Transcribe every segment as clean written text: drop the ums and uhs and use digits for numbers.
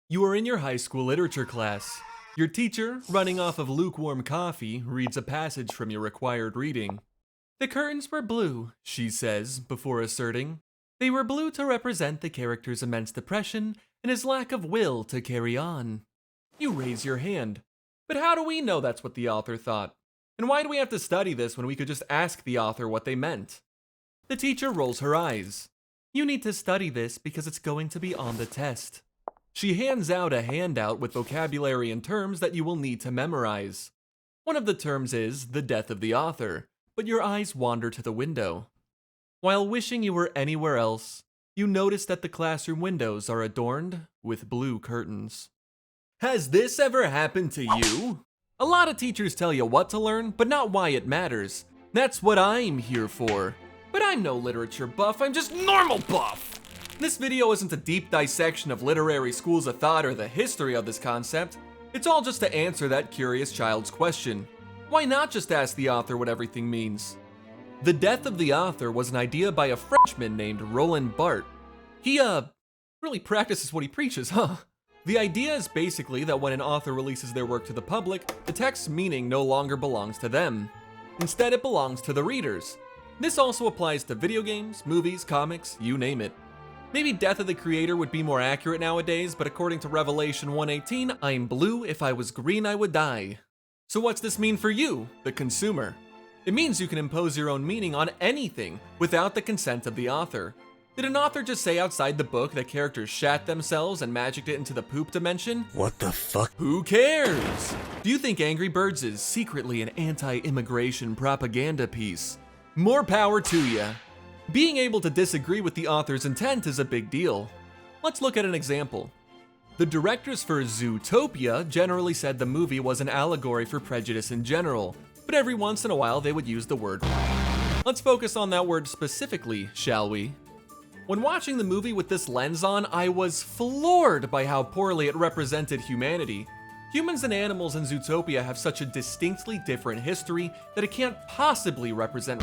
You are in your high school literature class. Your teacher, running off of lukewarm coffee, reads a passage from your required reading. "The curtains were blue," she says, before asserting. "They were blue to represent the character's immense depression and his lack of will to carry on." You raise your hand. But how do we know that's what the author thought? And why do we have to study this when we could just ask the author what they meant? The teacher rolls her eyes. "You need to study this because it's going to be on the test." She hands out a handout with vocabulary and terms that you will need to memorize. One of the terms is the death of the author, but your eyes wander to the window. While wishing you were anywhere else, you notice that the classroom windows are adorned with blue curtains. Has this ever happened to you? A lot of teachers tell you what to learn, but not why it matters. That's what I'm here for. But I'm no literature buff, I'm just normal buff! This video isn't a deep dissection of literary schools of thought or the history of this concept. It's all just to answer that curious child's question. Why not just ask the author what everything means? The death of the author was an idea by a Frenchman named Roland Barthes. He, really practices what he preaches, huh? The idea is basically that when an author releases their work to the public, the text's meaning no longer belongs to them. Instead, it belongs to the readers. This also applies to video games, movies, comics, you name it. Maybe death of the creator would be more accurate nowadays, but according to Revelation 1:18, "I'm blue, if I was green I would die." So what's this mean for you, the consumer? It means you can impose your own meaning on anything without the consent of the author. Did an author just say outside the book that characters shat themselves and magicked it into the poop dimension? What the fuck? Who cares? Do you think Angry Birds is secretly an anti-immigration propaganda piece? More power to ya. Being able to disagree with the author's intent is a big deal. Let's look at an example. The directors for Zootopia generally said the movie was an allegory for prejudice in general, but every once in a while they would use the word. Let's focus on that word specifically, shall we? When watching the movie with this lens on, I was floored by how poorly it represented humanity. Humans and animals in Zootopia have such a distinctly different history that it can't possibly represent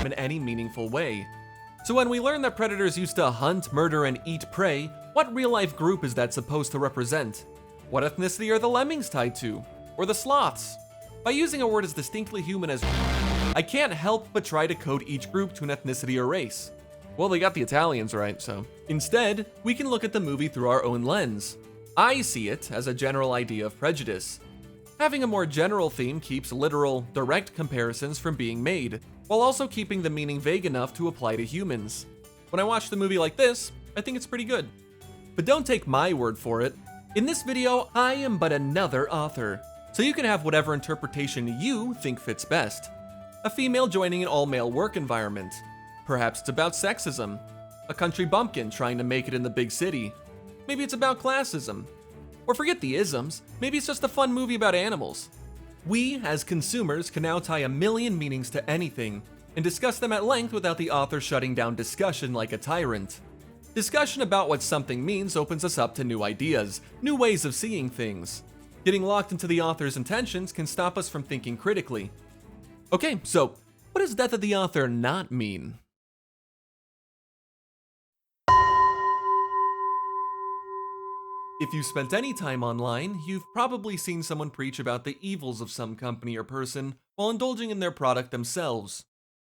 in any meaningful way. So when we learn that predators used to hunt, murder, and eat prey, what real-life group is that supposed to represent? What ethnicity are the lemmings tied to? Or the sloths? By using a word as distinctly human as I can't help but try to code each group to an ethnicity or race. Well, they got the Italians right, so. Instead, we can look at the movie through our own lens. I see it as a general idea of prejudice. Having a more general theme keeps literal, direct comparisons from being made, while also keeping the meaning vague enough to apply to humans. When I watch the movie like this, I think it's pretty good. But don't take my word for it. In this video, I am but another author, so you can have whatever interpretation you think fits best. A female joining an all-male work environment. Perhaps it's about sexism. A country bumpkin trying to make it in the big city. Maybe it's about classism. Or forget the isms, maybe it's just a fun movie about animals. We, as consumers, can now tie a million meanings to anything, and discuss them at length without the author shutting down discussion like a tyrant. Discussion about what something means opens us up to new ideas, new ways of seeing things. Getting locked into the author's intentions can stop us from thinking critically. Okay, so what does death of the author not mean? If you've spent any time online, you've probably seen someone preach about the evils of some company or person while indulging in their product themselves.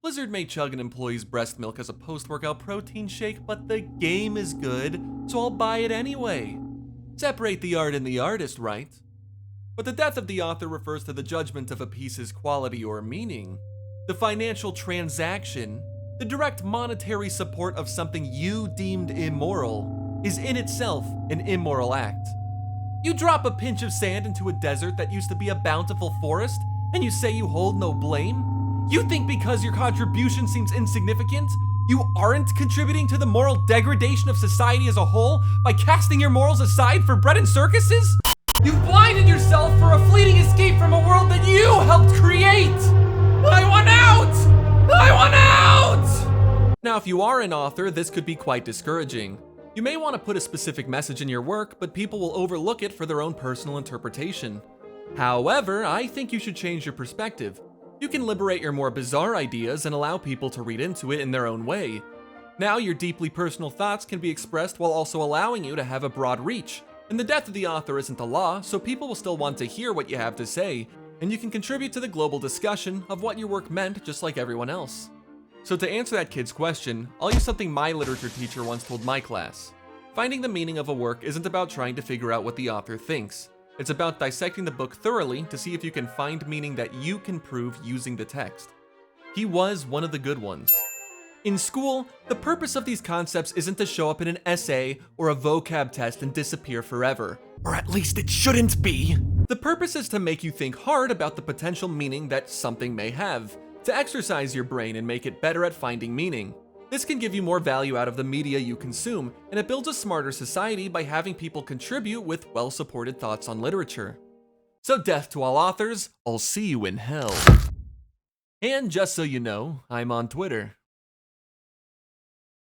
Blizzard may chug an employee's breast milk as a post-workout protein shake, but the game is good, so I'll buy it anyway. Separate the art and the artist, right? But the death of the author refers to the judgment of a piece's quality or meaning. The financial transaction, the direct monetary support of something you deemed immoral, is in itself an immoral act. You drop a pinch of sand into a desert that used to be a bountiful forest, and you say you hold no blame? You think because your contribution seems insignificant, you aren't contributing to the moral degradation of society as a whole by casting your morals aside for bread and circuses? You've blinded yourself for a fleeting escape from a world that you helped create! I want out! I want out! Now, if you are an author, this could be quite discouraging. You may want to put a specific message in your work, but people will overlook it for their own personal interpretation. However, I think you should change your perspective. You can liberate your more bizarre ideas and allow people to read into it in their own way. Now your deeply personal thoughts can be expressed while also allowing you to have a broad reach, And the death of the author isn't the law, so people will still want to hear what you have to say, and you can contribute to the global discussion of what your work meant just like everyone else. So to answer that kid's question, I'll use something my literature teacher once told my class. Finding the meaning of a work isn't about trying to figure out what the author thinks. It's about dissecting the book thoroughly to see if you can find meaning that you can prove using the text. He was one of the good ones. In school, the purpose of these concepts isn't to show up in an essay or a vocab test and disappear forever. Or at least it shouldn't be. The purpose is to make you think hard about the potential meaning that something may have, to exercise your brain and make it better at finding meaning. This can give you more value out of the media you consume, and it builds a smarter society by having people contribute with well-supported thoughts on literature. So death to all authors, I'll see you in hell. And just so you know, I'm on Twitter.